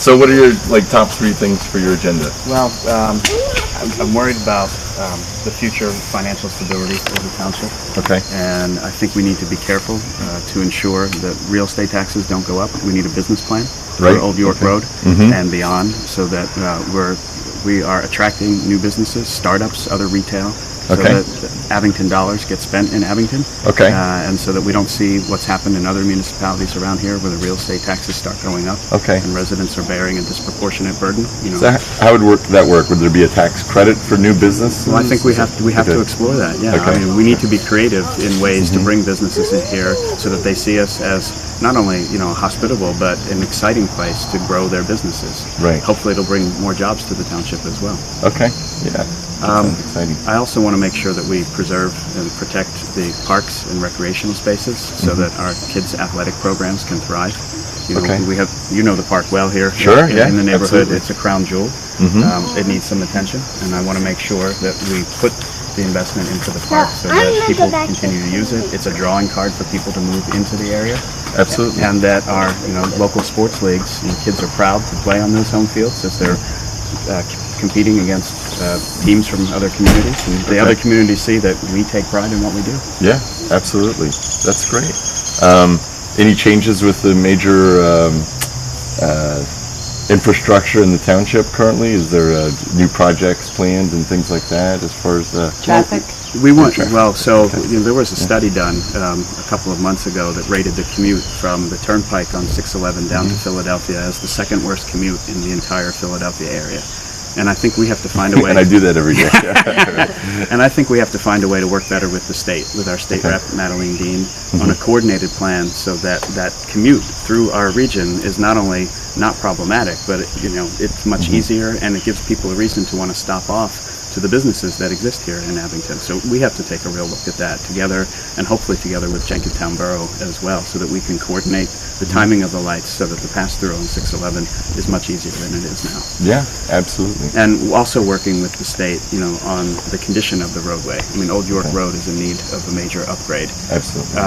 So what are your top 3 things for your agenda? Well, I'm worried about the future financial stability of the township. Okay. And I think we need to be careful to ensure that real estate taxes don't go up. We need a business plan for Old York Road and beyond, so that we are attracting new businesses, startups, other retail, so that Abington dollars get spent in Abington. Okay. And so that we don't see what's happened in other municipalities around here where the real estate taxes start going up. Okay. And residents are bearing a disproportionate burden. So how would that work? Would there be a tax credit for new businesses? Well, I think we have to explore that. Yeah. Okay. I mean, we need to be creative in ways to bring businesses in here so that they see us as not only hospitable but an exciting place to grow their businesses. Right. Hopefully, it'll bring more jobs to the township as well. Okay. Yeah. Sounds exciting. I also want to make sure that we preserve and protect the parks and recreational spaces so that our kids' athletic programs can thrive. We have, the park well here. Sure, in the neighborhood. Absolutely. It's a crown jewel. It needs some attention, and I want to make sure that we put the investment into the park so that people continue to use it. It's a drawing card for people to move into the area. Absolutely. And that our local sports leagues, kids are proud to play on those home fields as they're competing against teams from other communities, and the other communities see that we take pride in what we do. Yeah, absolutely. That's great. Any changes with the major infrastructure in the township currently? Is there new projects planned and things like that as far as traffic? There was a study done a couple of months ago that rated the commute from the Turnpike on 611 down to Philadelphia as the second worst commute in the entire Philadelphia area. And I think we have to find a way. And I do that every day. And I think we have to find a way to work better with the state, with our state rep, Madeline Dean, on a coordinated plan so that that commute through our region is not only not problematic, but it's much easier, and it gives people a reason to want to stop off to the businesses that exist here in Abington. So we have to take a real look at that together, and hopefully together with Jenkintown Borough as well, so that we can coordinate the timing of the lights so that the pass-through on 611 is much easier than it is now. Yeah, absolutely. And also working with the state, on the condition of the roadway. I mean, Old York Road is in need of a major upgrade. Absolutely.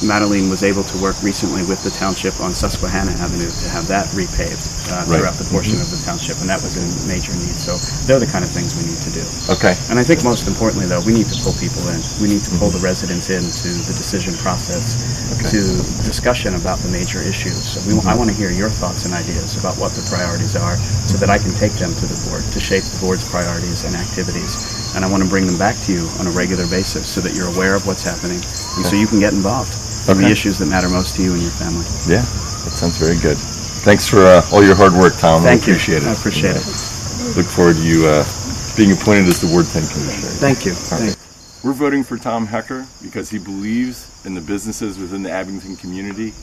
Madeline was able to work recently with the township on Susquehanna Avenue to have that repaved throughout the portion of the township, and that was in major need. So they're the kind of things we need to do. Okay. And I think most importantly, though, we need to pull people in. We need to pull the residents into the decision process, to discussion about the major issues. So I want to hear your thoughts and ideas about what the priorities are so that I can take them to the board to shape the board's priorities and activities. And I want to bring them back to you on a regular basis so that you're aware of what's happening and so you can get involved in the issues that matter most to you and your family. Yeah, that sounds very good. Thanks for all your hard work, Tom. Thank you. Appreciate it. I appreciate it. Look forward to you being appointed as the Ward 10 Commissioner. Thank you. We're voting for Tom Hecker because he believes in the businesses within the Abington community,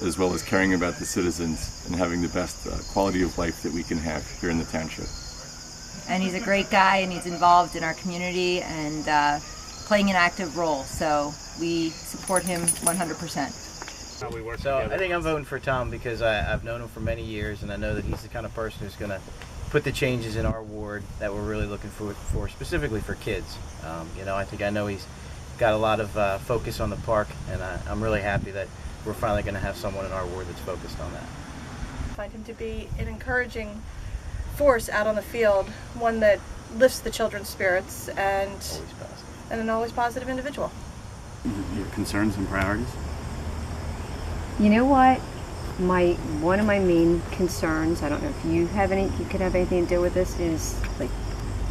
as well as caring about the citizens and having the best quality of life that we can have here in the township. And he's a great guy, and he's involved in our community and playing an active role. So we support him 100%. So I think I'm voting for Tom because I've known him for many years, and I know that he's the kind of person who's going to put the changes in our ward that we're really looking for specifically for kids. I know he's got a lot of focus on the park, and I'm really happy that we're finally going to have someone in our ward that's focused on that. I find him to be an encouraging force out on the field, one that lifts the children's spirits, and an always positive individual. Your concerns and priorities? You know what? One of my main concerns, I don't know if you could have anything to do with this, is like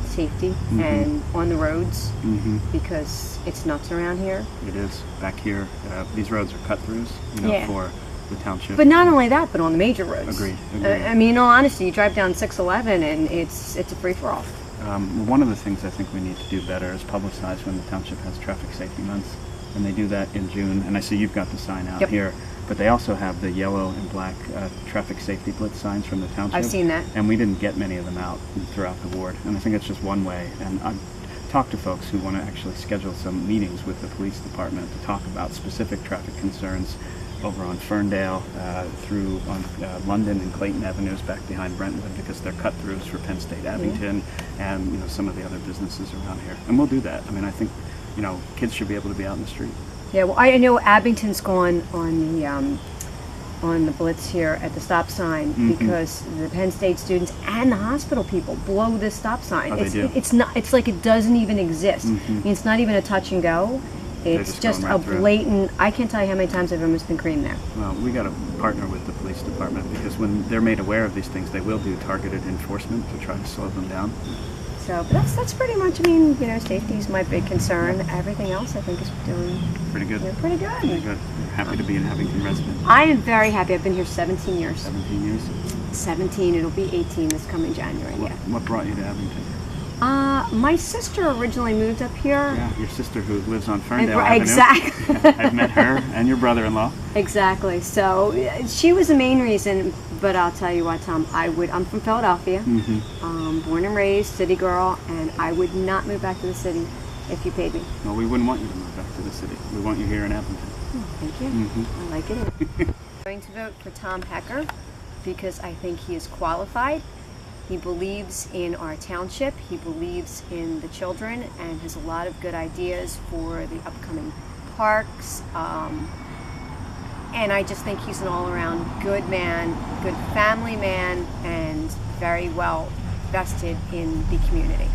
safety and on the roads, because it's nuts around here. It is. Back here, these roads are cut-throughs, for the township. But not only that, but on the major roads. Agreed. I mean, in all honesty, you drive down 611 and it's a free-for-all. One of the things I think we need to do better is publicize when the township has traffic safety months, and they do that in June. And I see you've got the sign out here. But they also have the yellow and black traffic safety blitz signs from the township. I've seen that. And we didn't get many of them out throughout the ward. And I think it's just one way. And I've talked to folks who want to actually schedule some meetings with the police department to talk about specific traffic concerns over on Ferndale, through on London and Clayton Avenues back behind Brentwood, because they're cut-throughs for Penn State Abington and some of the other businesses around here. And we'll do that. I mean, I think kids should be able to be out in the street. Yeah, well, I know Abington's gone on on the blitz here at the stop sign because the Penn State students and the hospital people blow this stop sign. Oh, they do. It's not. It's like it doesn't even exist. I mean, it's not even a touch and go. It's just just going a right through. blatant. I can't tell you how many times I've almost been creamed there. Well, we got to partner with the police department because when they're made aware of these things, they will do targeted enforcement to try to slow them down. So, but that's pretty much. I mean, safety is my big concern. Everything else, I think, is doing Pretty good. pretty good. Pretty good. Happy to be an Abington resident. I am very happy. I've been here 17 years. 17 years. 17. It'll be 18 this coming January. What, Yeah. what brought you to Abington? My sister originally moved up here. Yeah, your sister who lives on Ferndale Right, Avenue. exactly. Yeah, I've met her and your brother-in-law. Exactly. So she was the main reason. But I'll tell you what, Tom. I'm from Philadelphia. Born and raised, city girl, and I would not move back to the city if you paid me. Well, we wouldn't want you to move back to the city. We want you here in Abington. Thank you. I like it here. I'm going to vote for Tom Hecker because I think he is qualified. He believes in our township. He believes in the children and has a lot of good ideas for the upcoming parks. And I just think he's an all-around good man, good family man, and very well vested in the community.